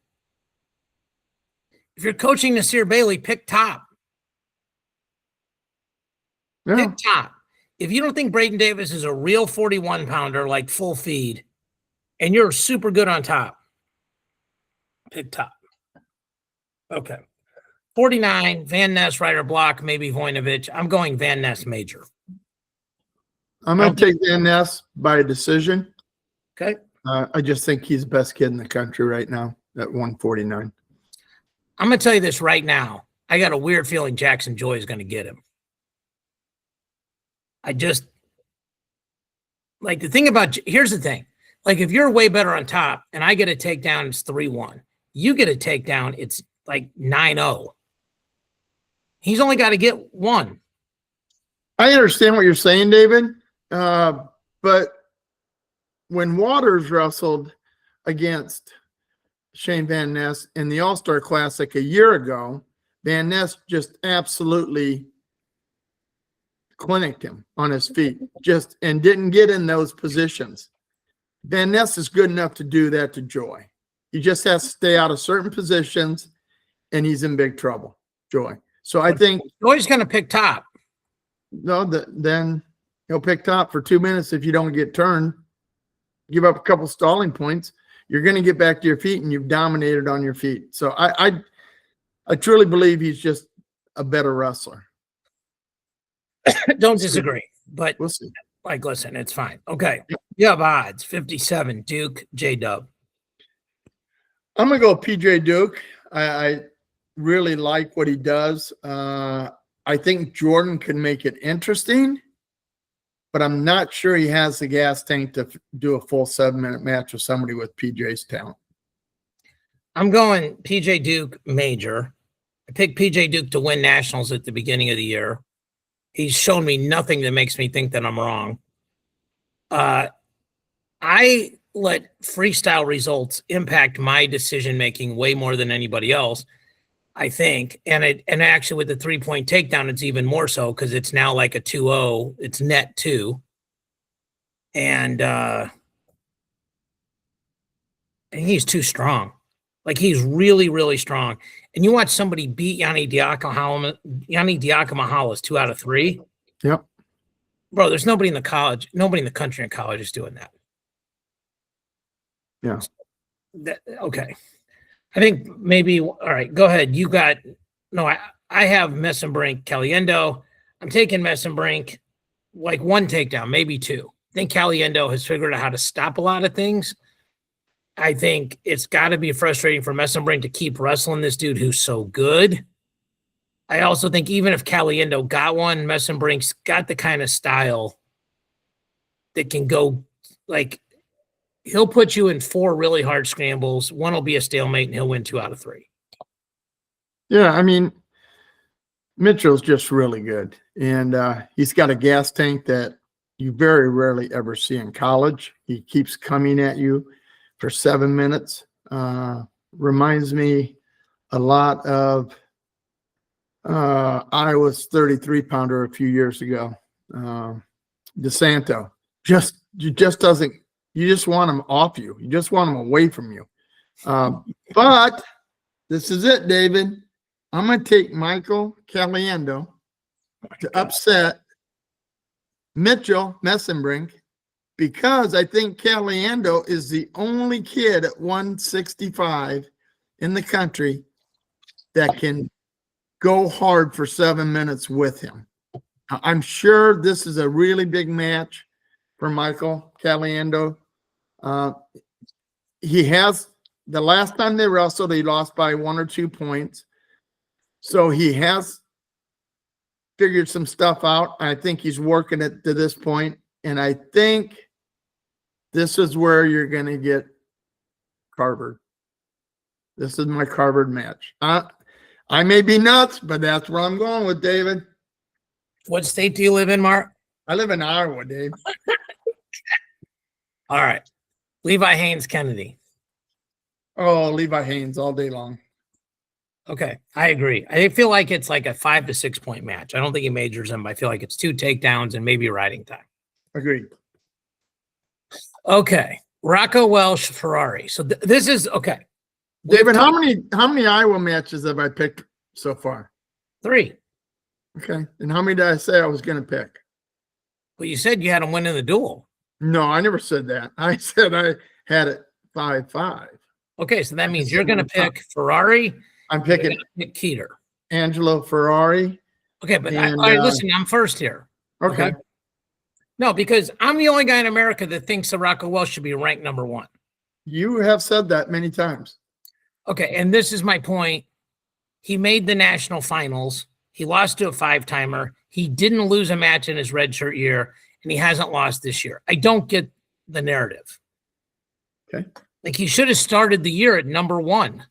if you're coaching Nasir Bailey, pick top. Yeah. Pick top. If you don't think Brayden Davis is a real 41-pounder, like full feed, and you're super good on top, pick top. Okay. 49, Van Ness, Ryder Block, maybe Voinovich. I'm going Van Ness major. I'm going to take Van Ness by decision. Okay. I just think he's the best kid in the country right now at 149. I'm going to tell you this right now. I got a weird feeling Jackson Joy is going to get him. Here's the thing. Like, if you're way better on top and I get a takedown, it's 3-1. You get a takedown, it's like 9-0. He's only got to get one. I understand what you're saying, David. But when Waters wrestled against Shane Van Ness in the All-Star Classic a year ago, Van Ness just absolutely clinicked him on his feet, and didn't get in those positions. Van Ness is good enough to do that to Joy. He just has to stay out of certain positions, and he's in big trouble, Joy. So I think Joy's going to pick top. No, then he'll pick top for 2 minutes. If you don't get turned, give up a couple stalling points, you're going to get back to your feet, and you've dominated on your feet. So I truly believe he's just a better wrestler. Don't disagree, but we'll see. Like, listen, it's fine. Okay. You have odds 57, Duke, J-Dub. I'm going to go PJ Duke. I really like what he does. I think Jordan can make it interesting, but I'm not sure he has the gas tank to do a full 7-minute match with somebody with PJ's talent. I'm going PJ Duke major. I picked PJ Duke to win nationals at the beginning of the year. He's shown me nothing that makes me think that I'm wrong. I let freestyle results impact my decision-making way more than anybody else, I think. And actually with the 3-point takedown, it's even more so because it's now like a 2-0. It's net 2. And he's too strong. Like, he's really, really strong. And you watch somebody beat Yanni Diakomahalis 2 out of 3. Yep. Bro, there's nobody in the country in college is doing that. Yeah. Okay. I think maybe, all right, go ahead. I have Messenbrink, Caliendo. I'm taking Messenbrink, like 1 takedown, maybe 2. I think Caliendo has figured out how to stop a lot of things. I think it's got to be frustrating for Messenbrink to keep wrestling this dude who's so good. I also think even if Caliendo got one, Messenbrink's got the kind of style that can go, like, he'll put you in 4 really hard scrambles. 1 will be a stalemate, and he'll win 2 out of 3. Yeah, I mean, Mitchell's just really good. And he's got a gas tank that you very rarely ever see in college. He keeps coming at you for 7 minutes. Reminds me a lot of Iowa's 33-pounder a few years ago. DeSanto. You just want him off you. You just want him away from you. But this is it, David. I'm going to take Michael Caliendo to upset Mitchell Messenbrink, because I think Caliendo is the only kid at 165 in the country that can go hard for 7 minutes with him. I'm sure this is a really big match for Michael Caliendo. He has, the last time they wrestled, he lost by 1 or 2 points. So he has figured some stuff out. I think he's working it to this point, and I think this is where you're going to get Carvered. This is my Carvered match. I may be nuts, but that's where I'm going with, David. What state do you live in, Mark? I live in Iowa, Dave. All right. Levi Haynes Kennedy. Oh, Levi Haynes all day long. Okay, I agree. I feel like it's like a 5 to 6 point match. I don't think he majors him. I feel like it's 2 takedowns and maybe riding time. Agreed. Okay, Rocco Welsh Ferrari. So this is okay. David, how many Iowa matches have I picked so far? 3. Okay, and how many did I say I was going to pick? Well, you said you had him win in the duel. No, I never said that. I said I had it 5-5. Okay, so that means you're going to pick Ferrari. I'm picking pick Keeter. Angelo Ferrari. Okay, but all right, listen, I'm first here. Okay. No, because I'm the only guy in America that thinks that Rocco Welsh should be ranked number 1. You have said that many times. Okay, and this is my point. He made the national finals. He lost to a 5-timer. He didn't lose a match in his redshirt year, and he hasn't lost this year. I don't get the narrative. Okay. Like, he should have started the year at number 1.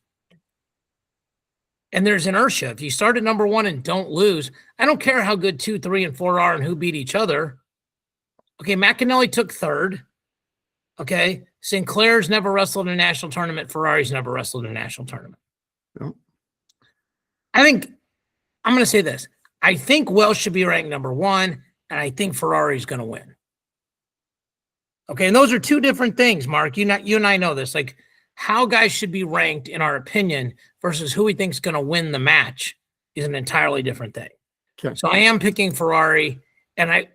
And there's inertia. If you start at number 1 and don't lose, I don't care how good 2, 3, and 4 are and who beat each other. Okay, McAnally took 3rd. Okay, Sinclair's never wrestled in a national tournament. Ferrari's never wrestled in a national tournament. No. I think, I'm going to say this. I think Welsh should be ranked number 1, and I think Ferrari's going to win. Okay, and those are 2 different things, Mark. You and I know this. Like, how guys should be ranked, in our opinion, versus who we think is going to win the match is an entirely different thing. Okay. So I am picking Ferrari, and I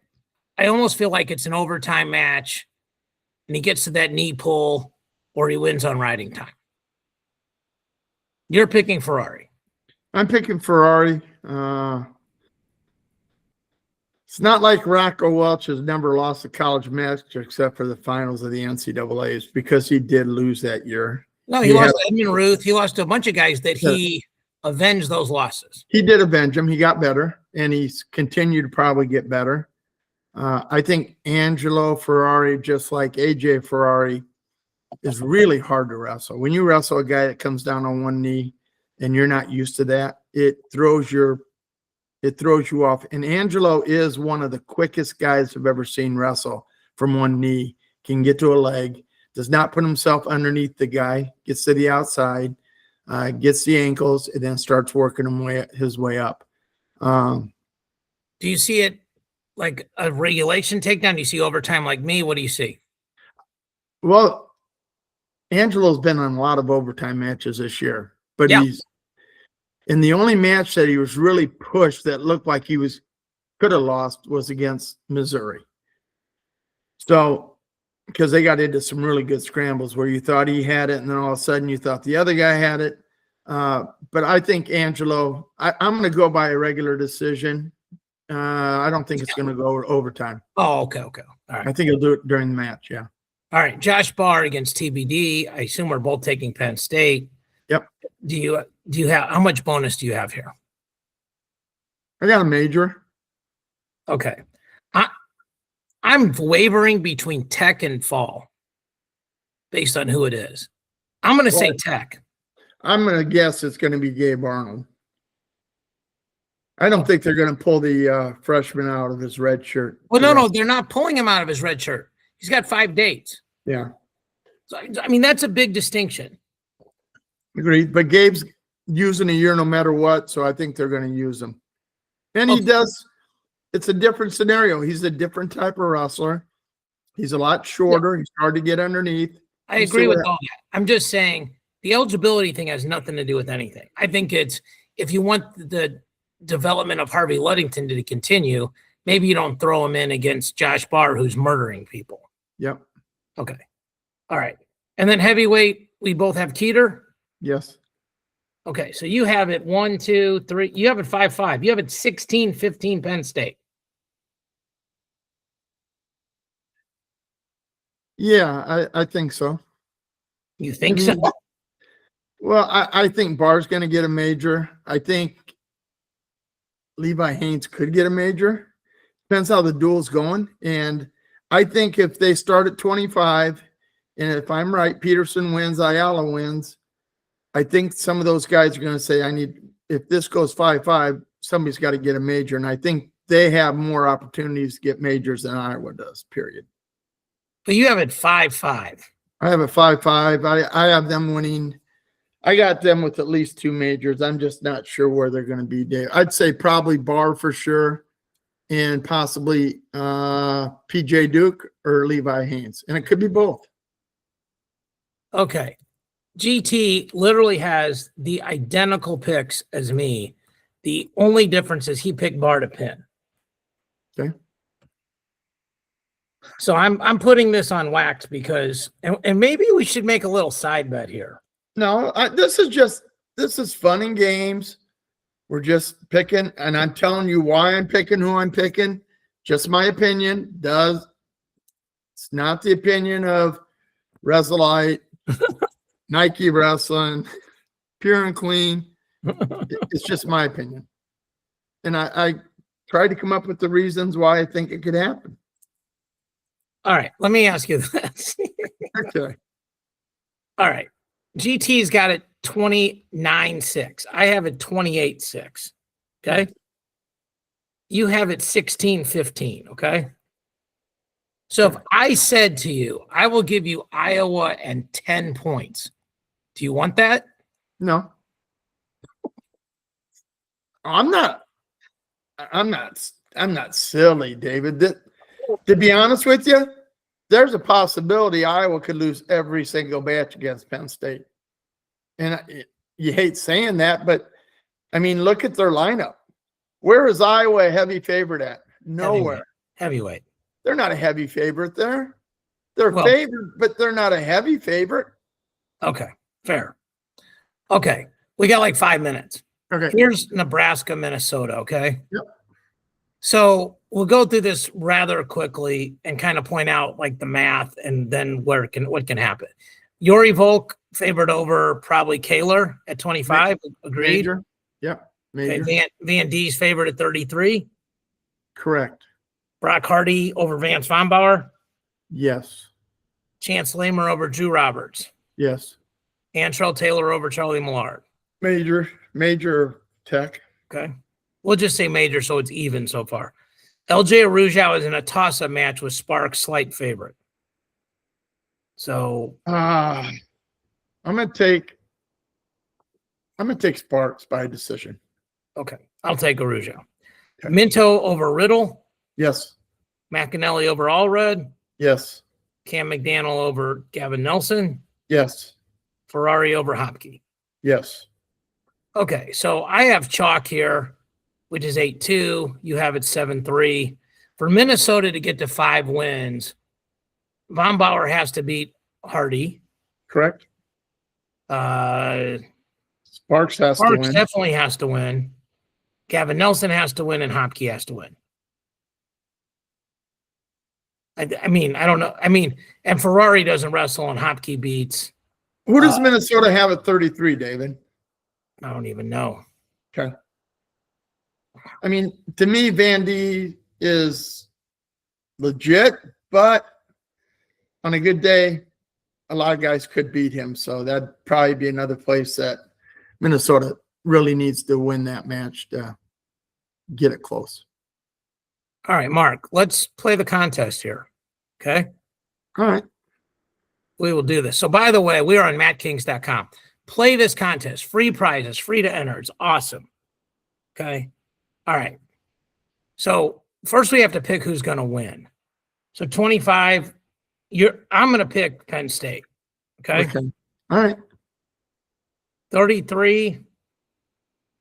almost feel like it's an overtime match, and he gets to that knee pull, or he wins on riding time. You're picking Ferrari. I'm picking Ferrari. It's not like Rocco Welch has never lost a college match except for the finals of the NCAAs, because he did lose that year. No, he lost to Edmund Ruth. He lost to a bunch of guys that he avenged those losses. He did avenge them. He got better, and he's continued to probably get better. I think Angelo Ferrari, just like AJ Ferrari, is really hard to wrestle. When you wrestle a guy that comes down on one knee and you're not used to that, it throws you off. And Angelo is one of the quickest guys I've ever seen wrestle from one knee. Can get to a leg, does not put himself underneath the guy, gets to the outside, gets the ankles, and then starts working his way up. Do you see it like a regulation takedown? Do you see overtime like me? What do you see? Well, Angelo's been on a lot of overtime matches this year, but he's in the only match that he was really pushed that looked like he could have lost was against Missouri. So, because they got into some really good scrambles where you thought he had it, and then all of a sudden you thought the other guy had it. But I think Angelo, I'm going to go by a regular decision. I don't think it's going to go overtime. Oh, okay. All right. I think he'll do it during the match. Yeah. All right. Josh Barr against TBD. I assume we're both taking Penn State. Yep. Do you have, how much bonus do you have here? I got a major. Okay. I'm wavering between Tech and Fall based on who it is. I'm going to say Tech. I'm going to guess it's going to be Gabe Arnold. I don't think they're going to pull the freshman out of his red shirt. Well, no, they're not pulling him out of his red shirt. He's got 5 dates. Yeah. So, I mean, that's a big distinction. Agreed. But Gabe's using a year no matter what, so I think they're going to use him. And he does. It's a different scenario. He's a different type of wrestler. He's a lot shorter. He's hard to get underneath. I agree with all that. I'm just saying the eligibility thing has nothing to do with anything. I think it's, if you want the development of Harvey Luddington to continue, maybe you don't throw him in against Josh Barr, who's murdering people. Yep. Okay. All right. And then heavyweight, we both have Keeter. Yes. Okay, so you have it 1, 2, 3. You have it 5-5. You have it 16-15 Penn State. Yeah, I think so. You think so? Well, I think Barr's going to get a major. I think Levi Haynes could get a major. Depends how the duel's going. And I think if they start at 25, and if I'm right, Peterson wins, Ayala wins, I think some of those guys are going to say, if this goes 5-5, somebody's got to get a major. And I think they have more opportunities to get majors than Iowa does, period. But you have it 5-5. I have a 5-5. I have them winning. I got them with at least 2 majors. I'm just not sure where they're going to be, Dave. I'd say probably Barr for sure, and possibly PJ Duke or Levi Haynes. And it could be both. Okay. GT literally has the identical picks as me. The only difference is he picked Barr to Penn. Okay. So I'm putting this on wax because, and maybe we should make a little side bet here. No, this is fun and games. We're just picking, and I'm telling you why I'm picking who I'm picking. Just my opinion. It's not the opinion of Resolite, Nike Wrestling, Pure and Clean. It's just my opinion. And I tried to come up with the reasons why I think it could happen. All right, let me ask you this. Okay. All right. GT's got it 29-6. I have it 28-6. Okay. You have it 16-15. Okay. So if I said to you, I will give you Iowa and 10 points, do you want that? No. I'm not silly, David. To be honest with you, there's a possibility Iowa could lose every single match against Penn State. And you hate saying that, but I mean, look at their lineup. Where is Iowa a heavy favorite at? Nowhere. Heavyweight. They're not a heavy favorite there. They're favored, but they're not a heavy favorite. Okay, fair. Okay, we got like 5 minutes. Okay. Here's Nebraska, Minnesota, okay? Yep. So we'll go through this rather quickly and kind of point out like the math and then what can happen. Yuri Volk favored over probably Kaler at 25. Agreed? Major. Yep. Major. Okay, Van D's favored at 33. Correct. Brock Hardy over Vance Von Bauer. Yes. Chance Lamer over Drew Roberts. Yes. Antrell Taylor over Charlie Millard. Major Tech. Okay. We'll just say major so it's even so far. LJ Arujau is in a toss-up match with Sparks, slight favorite. So I'm gonna take Sparks by decision. okay. I'll take Arujau. Okay. Minto over Riddle. Yes. McAnally over Allred. Yes. Cam McDaniel over Gavin Nelson. Yes. Ferrari over Hopke. Yes. Okay, so I have chalk here, which is 8-2. You have it 7-3. For Minnesota to get to 5 wins, Von Bauer has to beat Hardy. Correct. Sparks Sparks to win. definitely has to win. Gavin Nelson has to win, and Hopke has to win. I mean, I don't know. I mean, and Ferrari doesn't wrestle, and Hopke beats. Who does Minnesota have at 33, David? I don't even know. Okay. I mean, to me, Van D is legit, but on a good day, a lot of guys could beat him. So that'd probably be another place that Minnesota really needs to win that match to get it close. All right, Mark, let's play the contest here. Okay. All right. We will do this. So, by the way, we are on mattkings.com. Play this contest. Free prizes, free to enter. It's awesome. Okay. All right. So, first we have to pick who's going to win. So, 25, I'm going to pick Penn State. Okay. All right. 33.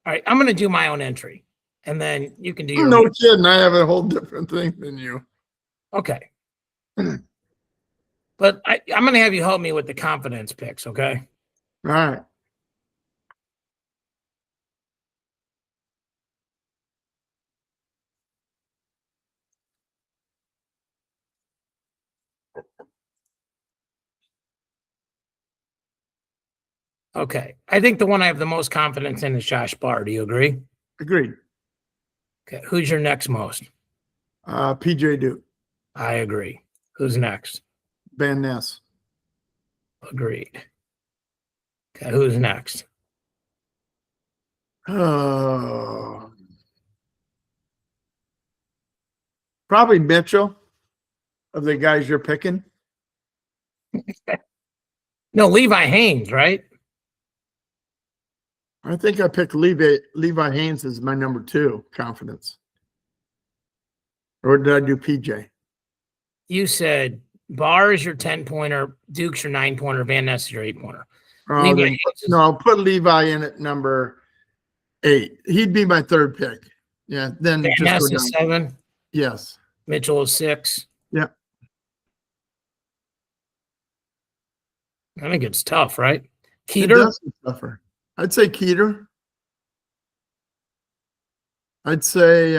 All right. I'm going to do my own entry. And then you can do your No kidding. I have a whole different thing than you. Okay. But I'm going to have you help me with the confidence picks, okay? All right. Okay. I think the one I have the most confidence in is Josh Barr. Do you agree? Agreed. Okay. Who's your next most? PJ Duke. I agree. Who's next? Van Ness. Agreed. Okay. Who's next? Oh. Probably Mitchell of the guys you're picking. No, Levi Haynes, right? I think I picked Levi Haynes as my number 2 confidence. Or did I do PJ? You said Barr is your 10-pointer, Duke's your 9-pointer, Van Ness is your 8-pointer. Oh, I'll put Levi in at number 8. He'd be my 3rd pick. Yeah, then Van just Ness go is down. 7. Yes. Mitchell is 6. Yeah. I think it's tough, right? It Keeter? does get tougher. I'd say Keeter. I'd say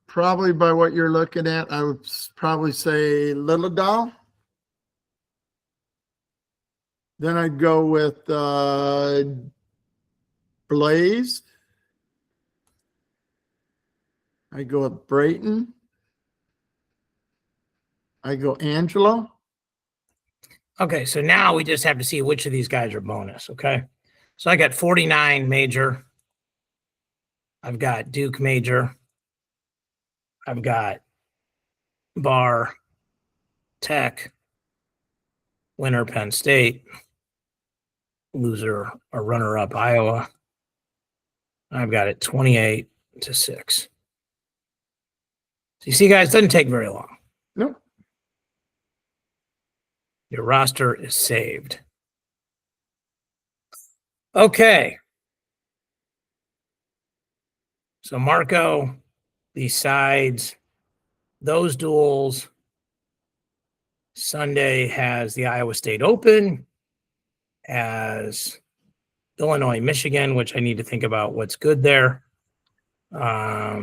probably by what you're looking at, I would probably say Little Doll. Then I'd go with Blaze. I go with Brayton. I go Angelo. Okay, so now we just have to see which of these guys are bonus, okay? So I got 49 major. I've got Duke major. I've got Barr, Tech, winner Penn State, loser or runner-up Iowa. I've got it 28-6. So you see, guys, it doesn't take very long. Nope. Your roster is saved. Okay. So Marco decides those duels. Sunday has the Iowa State Open, has Illinois, Michigan, which I need to think about what's good there. But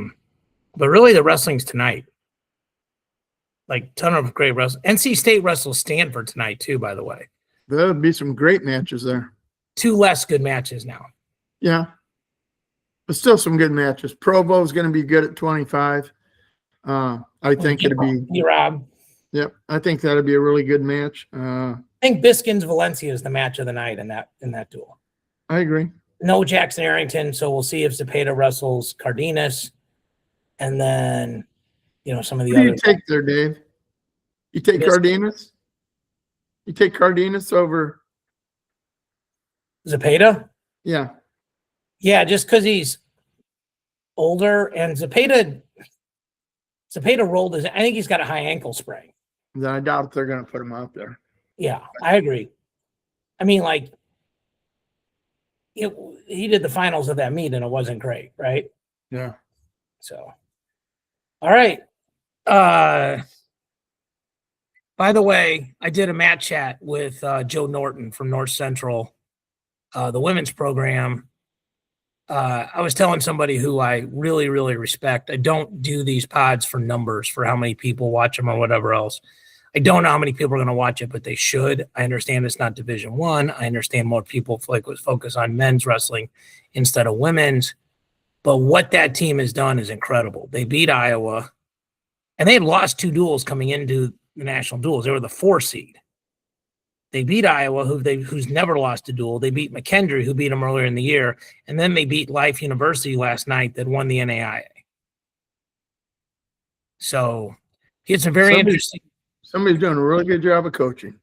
really the wrestling's tonight. Like ton of great wrestling. NC State wrestles Stanford tonight too, by the way. There would be some great matches there. 2 less good matches now. Yeah. But still some good matches. Provo is going to be good at 25. I think it'd be Rob. Yep. I think that'd be a really good match. I think Biskins Valencia is the match of the night in that duel. I agree. No Jackson Arrington, so we'll see if Zepeda wrestles Cardenas, and then some of the Who do other. you take there, Dave? You take Cardenas? You take Cardenas over Zepeda? Yeah. Yeah, just because he's older, and Zepeda rolled his. I think he's got a high ankle sprain. Then I doubt they're going to put him out there. Yeah, I agree. I mean, like, he did the finals of that meet, and it wasn't great, right? Yeah. So, all right. By the way, I did a mat chat with Joe Norton from North Central, the women's program. I was telling somebody who I really, really respect. I don't do these pods for numbers, for how many people watch them or whatever else. I don't know how many people are going to watch it, but they should. I understand it's not Division I. I understand more people focus on men's wrestling instead of women's. But what that team has done is incredible. They beat Iowa, and they had lost 2 duels coming into the national duels. They were the 4 seed. They beat Iowa, who's never lost a duel. They beat McKendree, who beat them earlier in the year. And then they beat Life University last night that won the NAIA. So he had some very interesting. Somebody's doing a really good job of coaching.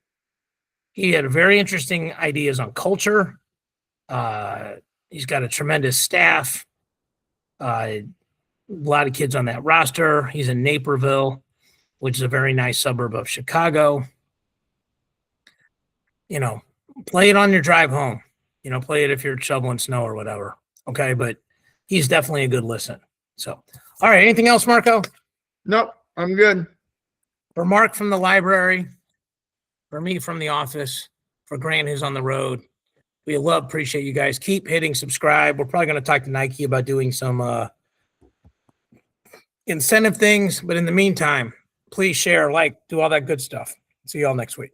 He had very interesting ideas on culture. He's got a tremendous staff. A lot of kids on that roster. He's in Naperville, which is a very nice suburb of Chicago. Play it on your drive home. Play it if you're shoveling snow or whatever. Okay, but he's definitely a good listen. So, all right, anything else, Marco? Nope, I'm good. For Mark from the library, for me from the office, for Grant who's on the road, we appreciate you guys. Keep hitting subscribe. We're probably going to talk to Nike about doing some incentive things, but in the meantime, please share, like, do all that good stuff. See you all next week.